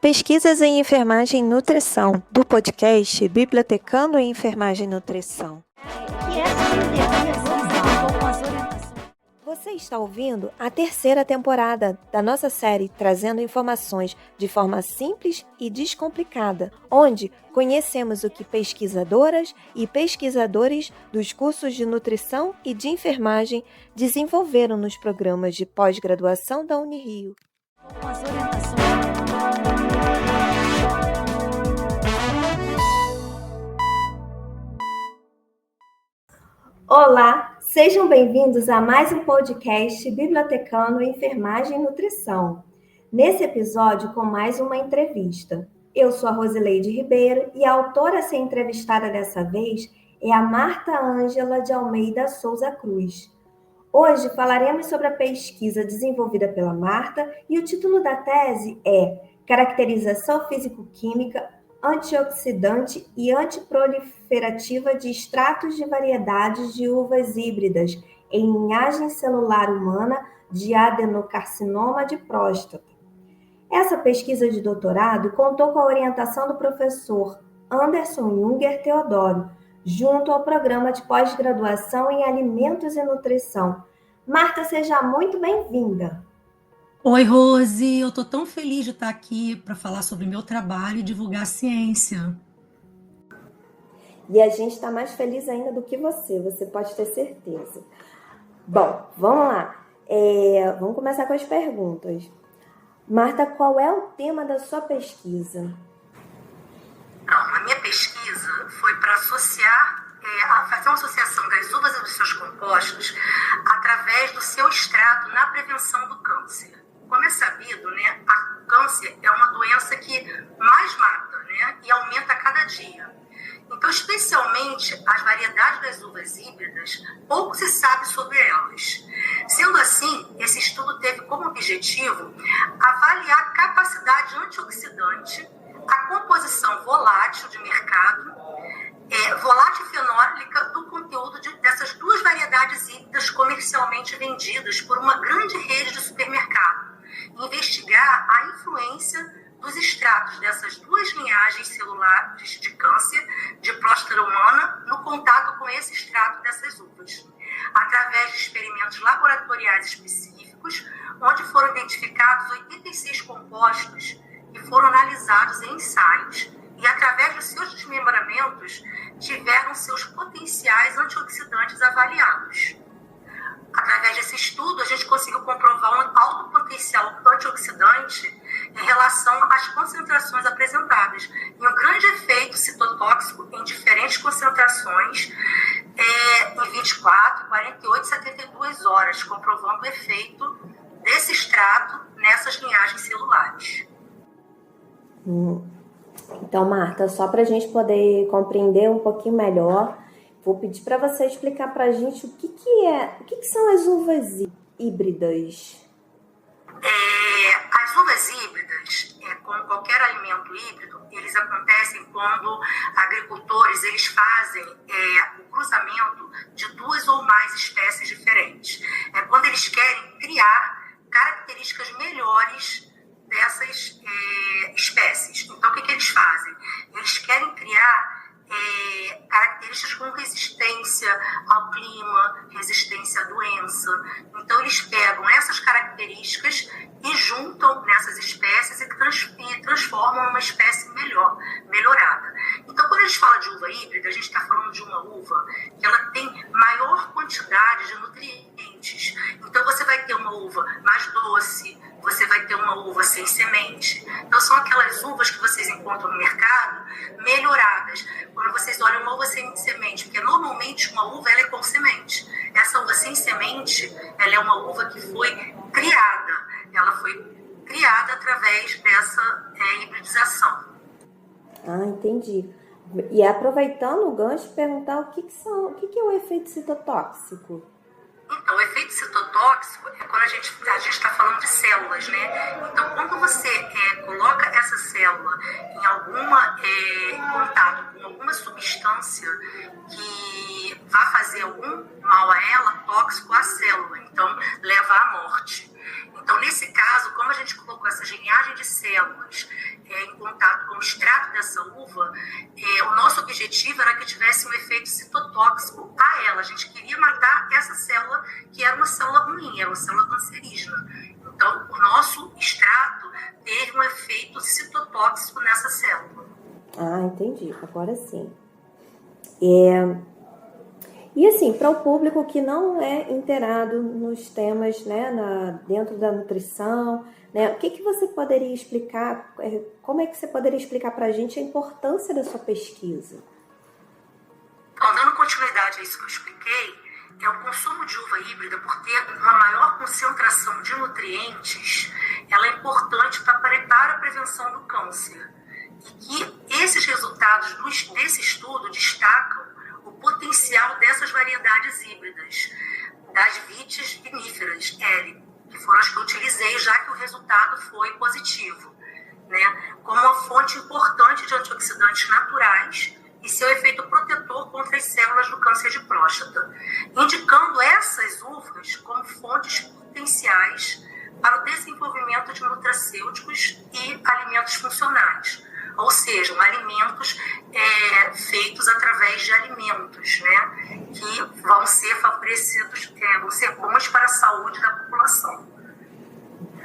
Pesquisas em Enfermagem e Nutrição, do podcast Bibliotecando em Enfermagem e Nutrição. Você está ouvindo a terceira temporada da nossa série Trazendo Informações de forma simples e descomplicada, onde conhecemos o que pesquisadoras e pesquisadores dos cursos de nutrição e de enfermagem desenvolveram nos programas de pós-graduação da Unirio. Olá, sejam bem-vindos a mais um podcast Bibliotecando em Enfermagem e Nutrição. Nesse episódio, com mais uma entrevista. Eu sou a Rosileide Ribeiro e a autora a ser entrevistada dessa vez é a Marta Ângela de Almeida Souza Cruz. Hoje falaremos sobre a pesquisa desenvolvida pela Marta e o título da tese é Caracterização Físico-Química, Antioxidante e Antiproliferativa de Extratos de Variedades de Uvas Híbridas em Linhagem Celular Humana de Adenocarcinoma de Próstata. Essa pesquisa de doutorado contou com a orientação do professor Anderson Junger Teodoro, junto ao programa de pós-graduação em Alimentos e Nutrição. Marta, seja muito bem-vinda. Oi, Rose, eu estou tão feliz de estar aqui para falar sobre o meu trabalho e divulgar a ciência. E a gente está mais feliz ainda do que você pode ter certeza. Bom, vamos lá. Vamos começar com as perguntas. Marta, qual é o tema da sua pesquisa? A minha pesquisa foi para fazer uma associação das uvas e dos seus compostos através do seu extrato na prevenção do câncer. Como é sabido, né, o câncer é uma doença que mais mata, né, e aumenta a cada dia. Então, especialmente as variedades das uvas híbridas, pouco se sabe sobre elas. Sendo assim, esse estudo teve como objetivo avaliar a capacidade antioxidante, a composição volátil de mercado, volátil fenólica do conteúdo dessas duas variedades híbridas comercialmente vendidas por uma grande rede de supermercado. Investigar a influência dos extratos dessas duas linhagens celulares de câncer de próstata humana no contato com esse extrato dessas uvas, através de experimentos laboratoriais específicos, onde foram identificados 86 compostos que foram analisados em ensaios e, através dos seus desmembramentos, tiveram seus potenciais antioxidantes avaliados. Através desse estudo, a gente conseguiu comprovar um alto potencial antioxidante em relação às concentrações apresentadas e um grande efeito citotóxico em diferentes concentrações em 24, 48 e 72 horas, comprovando o efeito desse extrato nessas linhagens celulares. Então, Marta, só para a gente poder compreender um pouquinho melhor, vou pedir para você explicar para a gente o que são as uvas híbridas. As uvas híbridas, como qualquer alimento híbrido, eles acontecem quando agricultores eles fazem o cruzamento de duas ou mais espécies diferentes. É quando eles querem criar características melhores dessas espécies. Então, o que eles fazem? Eles querem criar características com resistência ao clima, resistência à doença. Então, eles pegam essas características e juntam nessas espécies e transformam uma espécie melhorada. Então, quando a gente fala de uva híbrida, a gente está falando de uma uva que ela tem maior quantidade de nutrientes. Então, você vai ter uma uva mais doce, você vai ter uma uva sem semente. Então, são aquelas uvas que vocês encontram no mercado melhoradas. Quando vocês olham uma uva sem semente, porque normalmente uma uva ela é com semente. Essa uva sem semente, ela é uma uva que foi criada. Ela foi criada através dessa hibridização. Entendi. E aproveitando o gancho, perguntar o que é o efeito citotóxico? Então, o efeito citotóxico é quando a gente está falando de células, né? Então, quando você coloca essa célula em contato com alguma substância que vai fazer algum mal a ela, tóxico à célula, então leva à morte. Então, nesse caso, como a gente colocou essa geniagem de células em contato com o extrato dessa uva, o nosso objetivo era que tivesse um efeito citotóxico a ela. A gente queria matar essa célula, que era uma célula ruim, era uma célula cancerígena. Então, o nosso extrato teve um efeito citotóxico nessa célula. Ah, entendi. Agora sim. E assim, para o público que não é inteirado nos temas, né, dentro da nutrição, né, o que você poderia explicar, como é que você poderia explicar para a gente a importância da sua pesquisa? Então, dando continuidade a isso que eu expliquei, o consumo de uva híbrida, por ter uma maior concentração de nutrientes, ela é importante para a prevenção do câncer. E que esses resultados desse estudo destacam o potencial dessas variedades híbridas, das vites viníferas, L, que foram as que eu utilizei, já que o resultado foi positivo, né? Como uma fonte importante de antioxidantes naturais e seu efeito protetor contra as células do câncer de próstata, indicando essas uvas como fontes potenciais para o desenvolvimento de nutracêuticos e alimentos funcionais, ou seja, alimentos feitos através de alimentos, né, que vão ser favorecidos, vão ser bons para a saúde da população.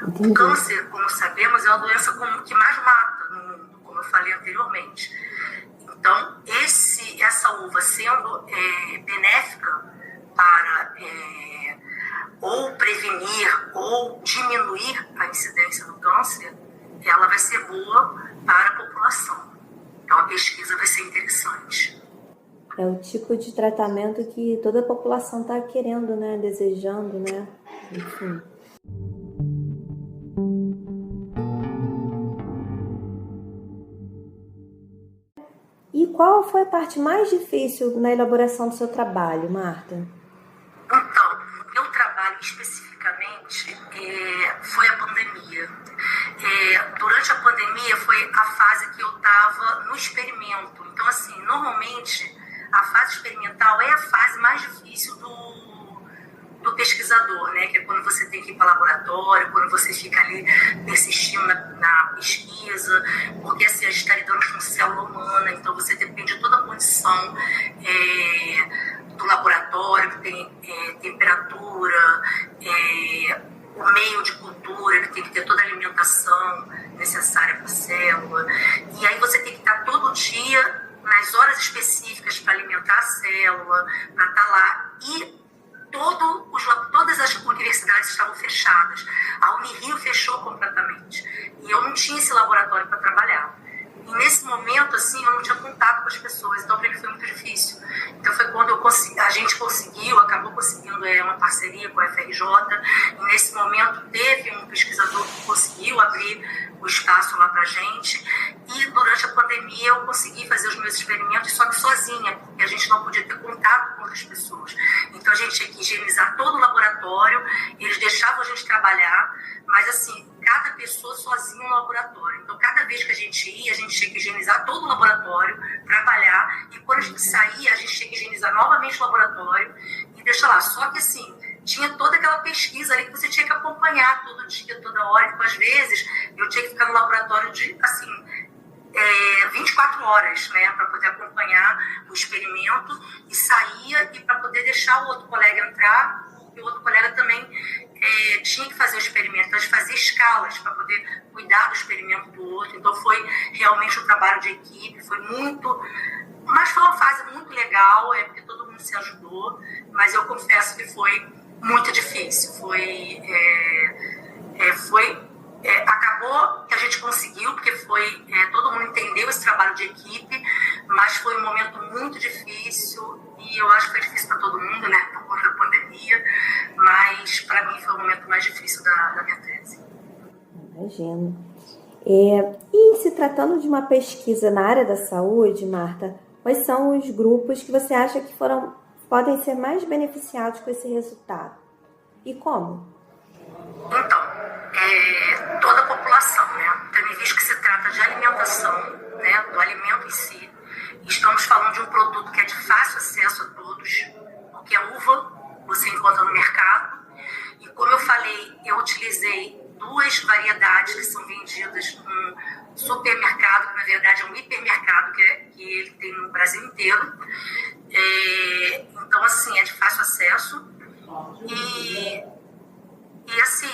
O câncer, como sabemos, é a doença que mais mata no mundo, como eu falei anteriormente. Então, essa uva sendo benéfica para ou prevenir ou diminuir a incidência do câncer, ela vai ser boa para a população. Então, a pesquisa vai ser interessante. É o tipo de tratamento que toda a população está querendo, né, desejando, né, enfim. E qual foi a parte mais difícil na elaboração do seu trabalho, Marta? Então, o meu trabalho especificamente foi a pandemia. Durante a pandemia foi a fase que eu estava no experimento. Então, assim, normalmente a fase experimental é a fase mais difícil do pesquisador, né? Que é quando você tem que ir para o laboratório, quando você fica ali persistindo na pesquisa, porque assim, a gente está lidando com célula humana, então você depende de toda a condição do laboratório, que tem temperatura, o meio de cultura, que tem que ter toda a alimentação necessária para a célula. E aí você tem que estar todo dia nas horas específicas para alimentar a célula, para estar lá. E todas as universidades estavam fechadas. A Unirio fechou completamente. E eu não tinha esse laboratório para trabalhar. E nesse momento, assim, eu não tinha contato com as pessoas, então para mim foi muito difícil. Então foi quando a gente acabou conseguindo uma parceria com a FRJ, e nesse momento teve um pesquisador que conseguiu abrir o espaço lá para a gente, e durante a pandemia eu consegui fazer os meus experimentos, só que sozinha, porque a gente não podia ter contato com outras pessoas. Então a gente tinha que higienizar todo o laboratório, eles deixavam a gente trabalhar, mas assim, cada pessoa sozinha no laboratório. Então, cada vez que a gente ia, a gente tinha que higienizar todo o laboratório, trabalhar, e quando a gente saía, a gente tinha que higienizar novamente o laboratório e deixar lá. Só que, assim, tinha toda aquela pesquisa ali que você tinha que acompanhar todo dia, toda hora. Então, às vezes, eu tinha que ficar no laboratório de, assim, 24 horas, né, para poder acompanhar o experimento, e saía e para poder deixar o outro colega entrar, e o outro colega também tinha que fazer o experimento. Então, a gente fazia escalas para poder cuidar do experimento do outro. Então, foi realmente um trabalho de equipe, mas foi uma fase muito legal, porque todo mundo se ajudou, mas eu confesso que foi muito difícil. Acabou que a gente conseguiu, porque todo mundo entendeu esse trabalho de equipe, mas foi um momento muito difícil, e eu acho que foi difícil para todo mundo, né, por conta da pandemia, mas para mim foi o momento mais difícil da minha tese. Imagino. E se tratando de uma pesquisa na área da saúde, Marta, quais são os grupos que você acha que podem ser mais beneficiados com esse resultado? E como? Então, toda a população, né? Tendo visto que se trata de alimentação, né, do alimento em si. Estamos falando de um produto que é de fácil acesso a todos, porque a uva você encontra no mercado, E como eu falei, eu utilizei 2 variedades que são vendidas num supermercado, que na verdade é um hipermercado que ele tem no Brasil inteiro. Então, assim, é de fácil acesso. E assim,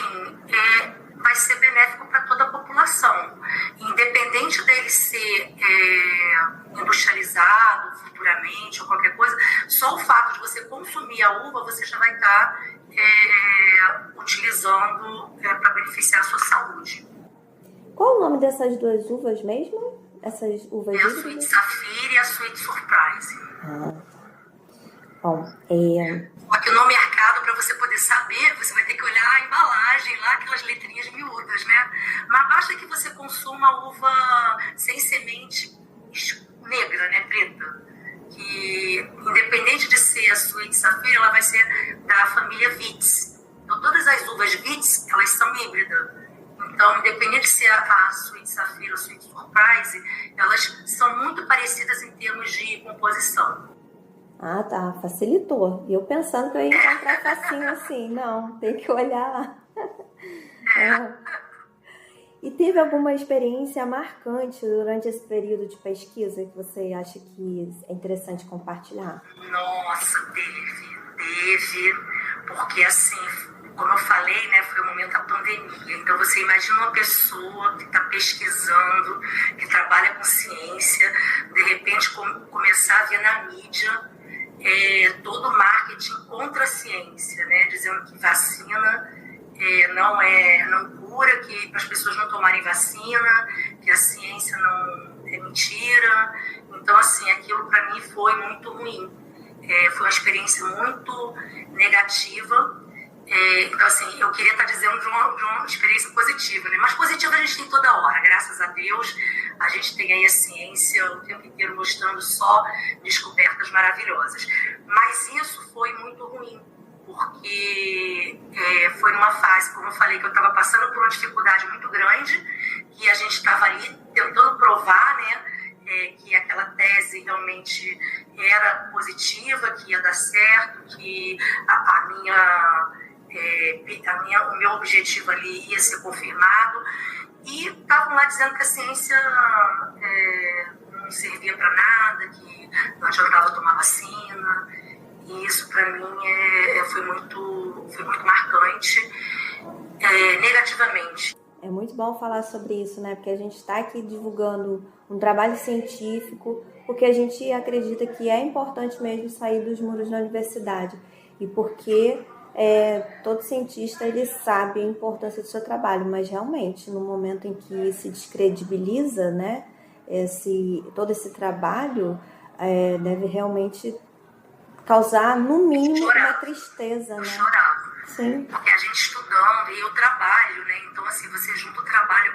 vai ser benéfico para toda a população. Independente dele ser industrializado futuramente ou qualquer coisa, só o fato de você consumir a uva, você já vai estar utilizando para beneficiar a sua saúde. Qual o nome dessas 2 uvas mesmo? Essas uvas a Sweet Safira e a Sweet Surprise. Bom, Só que no mercado, para você poder saber, você vai ter que olhar a embalagem lá, aquelas letrinhas miúdas, né? Mas basta que você consuma uva sem semente negra, né, preta. Que, independente de ser a Sweet Safira, ela vai ser da família Vitis. Então, todas as uvas Vitis, elas são híbridas. Então, independente de ser a Sweet Safira ou a Sweet Surprise, elas são muito parecidas em termos de composição. Ah, tá. Facilitou. E eu pensando que eu ia encontrar facinho assim. Não, tem que olhar lá. E teve alguma experiência marcante durante esse período de pesquisa que você acha que é interessante compartilhar? Nossa, teve. Porque, assim, como eu falei, né, foi o momento da pandemia. Então, você imagina uma pessoa que está pesquisando, que trabalha com ciência, de repente começar a ver na mídia todo o marketing contra a ciência, né, dizendo que vacina não cura, que para as pessoas não tomarem vacina, que a ciência não é mentira. Então, assim, aquilo para mim foi muito ruim. Foi uma experiência muito negativa. Então, assim, eu queria estar dizendo de uma experiência positiva, né? Mas positiva a gente tem toda hora, graças a Deus. A gente tem aí a ciência o tempo inteiro mostrando só descobertas maravilhosas. Mas isso foi muito ruim, porque foi numa fase, como eu falei, que eu estava passando por uma dificuldade muito grande, que a gente estava ali tentando provar, né, que aquela tese realmente era positiva, que ia dar certo, que o meu objetivo ali ia ser confirmado. E estavam lá dizendo que a ciência não servia para nada, que não adiantava tomar vacina. E isso, para mim, foi muito marcante, negativamente. É muito bom falar sobre isso, né? Porque a gente está aqui divulgando um trabalho científico, porque a gente acredita que é importante mesmo sair dos muros da universidade. E porque todo cientista ele sabe a importância do seu trabalho, mas realmente, no momento em que se descredibiliza, né, todo esse trabalho, deve realmente causar, no mínimo, uma tristeza, né? Chorava. Sim. Porque a gente estudando, e eu trabalho, né? Então, assim, você junta o trabalho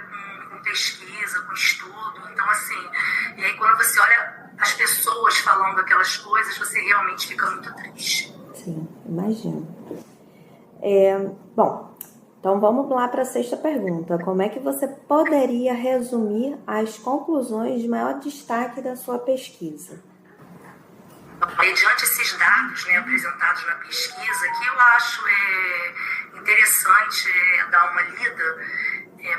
com pesquisa, com estudo. Então, assim, e aí quando você olha as pessoas falando aquelas coisas, você realmente fica muito triste. Sim, imagino. Bom, então vamos lá para a 6ª pergunta. Como é que você poderia resumir as conclusões de maior destaque da sua pesquisa? Mediante esses dados, né, apresentados na pesquisa, que eu acho interessante dar uma lida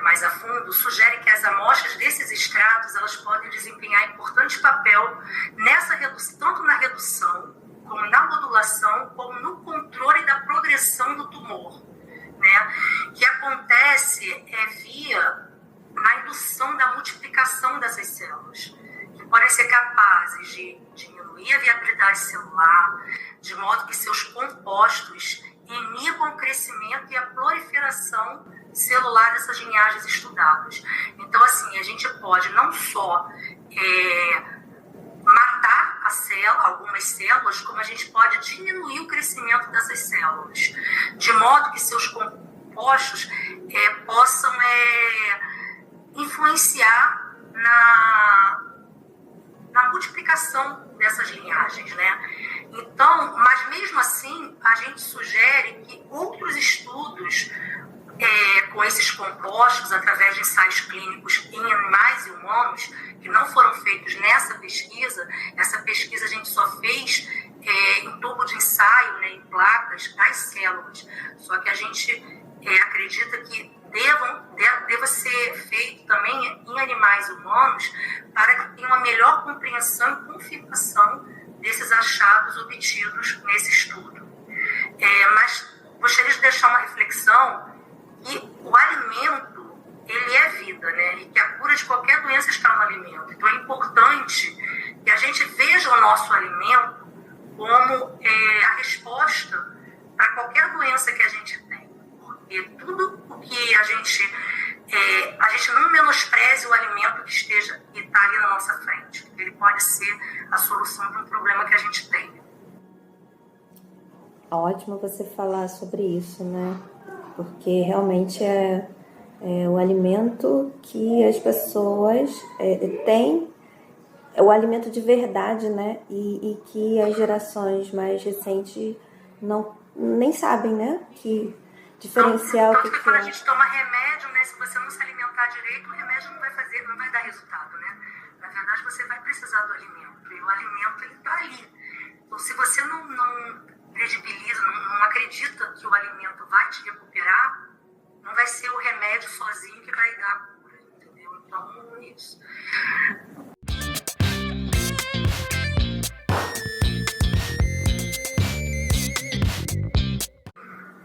mais a fundo, sugere que as amostras desses extratos elas podem desempenhar importante papel nessa redução, tanto na redução, como na modulação, como no controle da progressão do tumor, né, que acontece na indução da multiplicação dessas células, que podem ser capazes de diminuir a viabilidade celular, de modo que seus compostos inibam o crescimento e a proliferação celular dessas linhagens estudadas. Então, assim, a gente pode não só matar algumas células, como a gente pode diminuir o crescimento dessas células, de modo que seus compostos possam influenciar na multiplicação dessas linhagens, né? Então, mas mesmo assim, a gente sugere que outros estudos com esses compostos, através de ensaios clínicos em animais e humanos, que não foram feitos nessa pesquisa, essa pesquisa a gente só fez em tubo de ensaio, né, em placas, das células. Só que a gente melhor compreensão e confirmação desses achados obtidos nesse estudo. Mas gostaria de deixar uma reflexão que o alimento, ele é vida, né? E que a cura de qualquer doença está no alimento. Então é importante que a gente veja o nosso alimento como a resposta para qualquer doença que a gente tem. Porque tudo o que a gente não menospreze o alimento que está ali na nossa frente. Porque ele pode ser a solução para um problema que a gente tem. Ótimo você falar sobre isso, né? Porque realmente é o alimento que as pessoas têm, é o alimento de verdade, né? E que as gerações mais recentes nem sabem, né? Que diferencial tanto que quando é. A gente toma remédio, né? Se você não se alimentar direito, o remédio não vai dar resultado, né? Na verdade, você vai precisar do alimento. E o alimento, ele está ali. Então, se você não credibiliza, não acredita que o alimento vai te recuperar, não vai ser o remédio sozinho que vai dar a cura, entendeu? Então, é isso.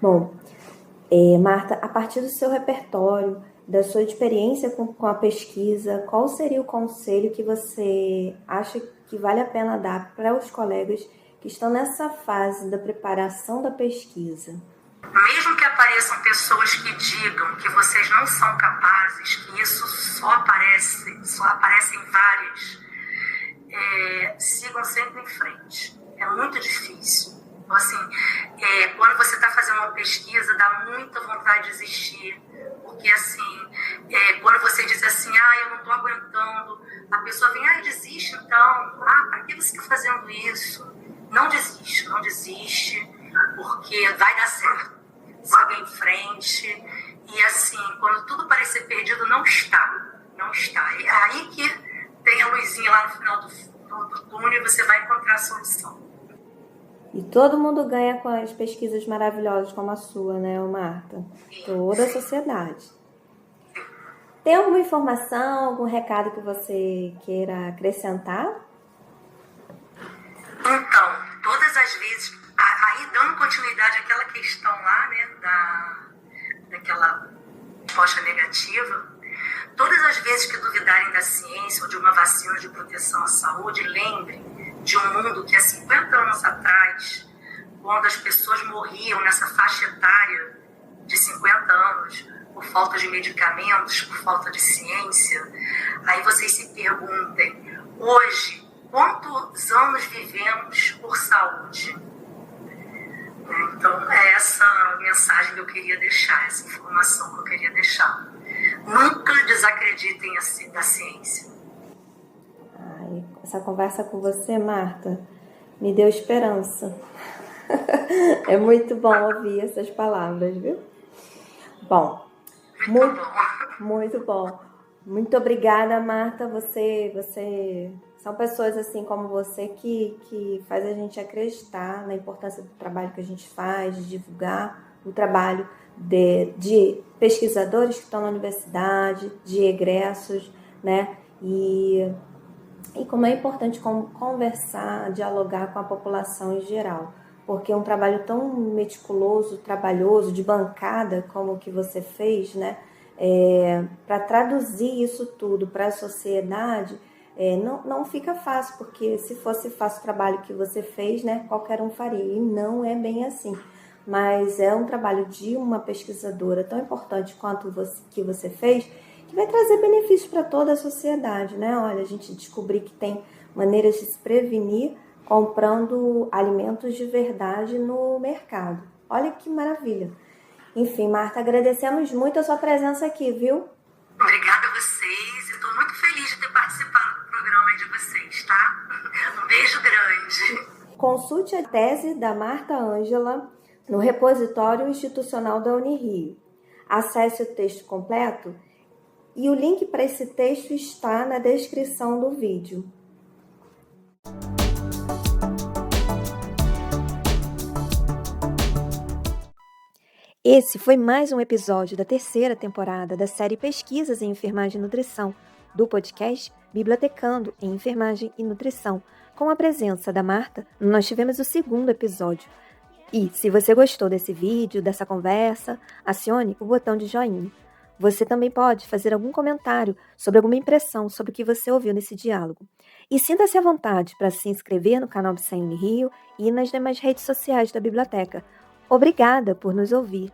Bom, Marta, a partir do seu repertório, da sua experiência com a pesquisa, qual seria o conselho que você acha que vale a pena dar para os colegas que estão nessa fase da preparação da pesquisa? Mesmo que apareçam pessoas que digam que vocês não são capazes, que isso só aparecem várias, sigam sempre em frente. É muito difícil. Então, assim, quando você está fazendo uma pesquisa, dá muita vontade de desistir. Porque, assim, quando você diz assim, eu não estou aguentando, a pessoa vem, desiste então. Para que você está fazendo isso? Não desiste, porque vai dar certo. Siga em frente. E, assim, quando tudo parecer perdido, não está. É aí que tem a luzinha lá no final do túnel e você vai encontrar a solução. E todo mundo ganha com as pesquisas maravilhosas como a sua, né, Marta? Toda a sociedade. Tem alguma informação, algum recado que você queira acrescentar? Então, todas as vezes, aí dando continuidade àquela questão lá, né, daquela resposta negativa, todas as vezes que duvidarem da ciência ou de uma vacina de proteção à saúde, lembrem de um mundo que há 50 anos atrás, quando as pessoas morriam nessa faixa etária de 50 anos, por falta de medicamentos, por falta de ciência, aí vocês se perguntem, hoje, quantos anos vivemos por saúde? Então, é essa mensagem que eu queria deixar, essa informação que eu queria deixar. Nunca desacreditem da ciência. Essa conversa com você, Marta, me deu esperança. É muito bom ouvir essas palavras, viu? Bom, muito bom. Muito obrigada, Marta. Você são pessoas assim como você que faz a gente acreditar na importância do trabalho que a gente faz, de divulgar o trabalho de pesquisadores que estão na universidade, de egressos, né? E como é importante conversar, dialogar com a população em geral, porque um trabalho tão meticuloso, trabalhoso, de bancada, como o que você fez, né, para traduzir isso tudo para a sociedade, não fica fácil, porque se fosse fácil o trabalho que você fez, né, qualquer um faria, e não é bem assim. Mas é um trabalho de uma pesquisadora tão importante quanto que você fez, que vai trazer benefícios para toda a sociedade, né? Olha, a gente descobrir que tem maneiras de se prevenir comprando alimentos de verdade no mercado. Olha que maravilha. Enfim, Marta, agradecemos muito a sua presença aqui, viu? Obrigada a vocês. Eu estou muito feliz de ter participado do programa de vocês, tá? Um beijo grande. Consulte a tese da Marta Ângela no repositório institucional da Unirio. Acesse o texto completo e o link para esse texto está na descrição do vídeo. Esse foi mais um episódio da terceira temporada da série Pesquisas em Enfermagem e Nutrição, do podcast Bibliotecando em Enfermagem e Nutrição. Com a presença da Marta, nós tivemos o segundo episódio. E, se você gostou desse vídeo, dessa conversa, acione o botão de joinha. Você também pode fazer algum comentário sobre alguma impressão sobre o que você ouviu nesse diálogo. E sinta-se à vontade para se inscrever no canal BCN Rio e nas demais redes sociais da biblioteca. Obrigada por nos ouvir.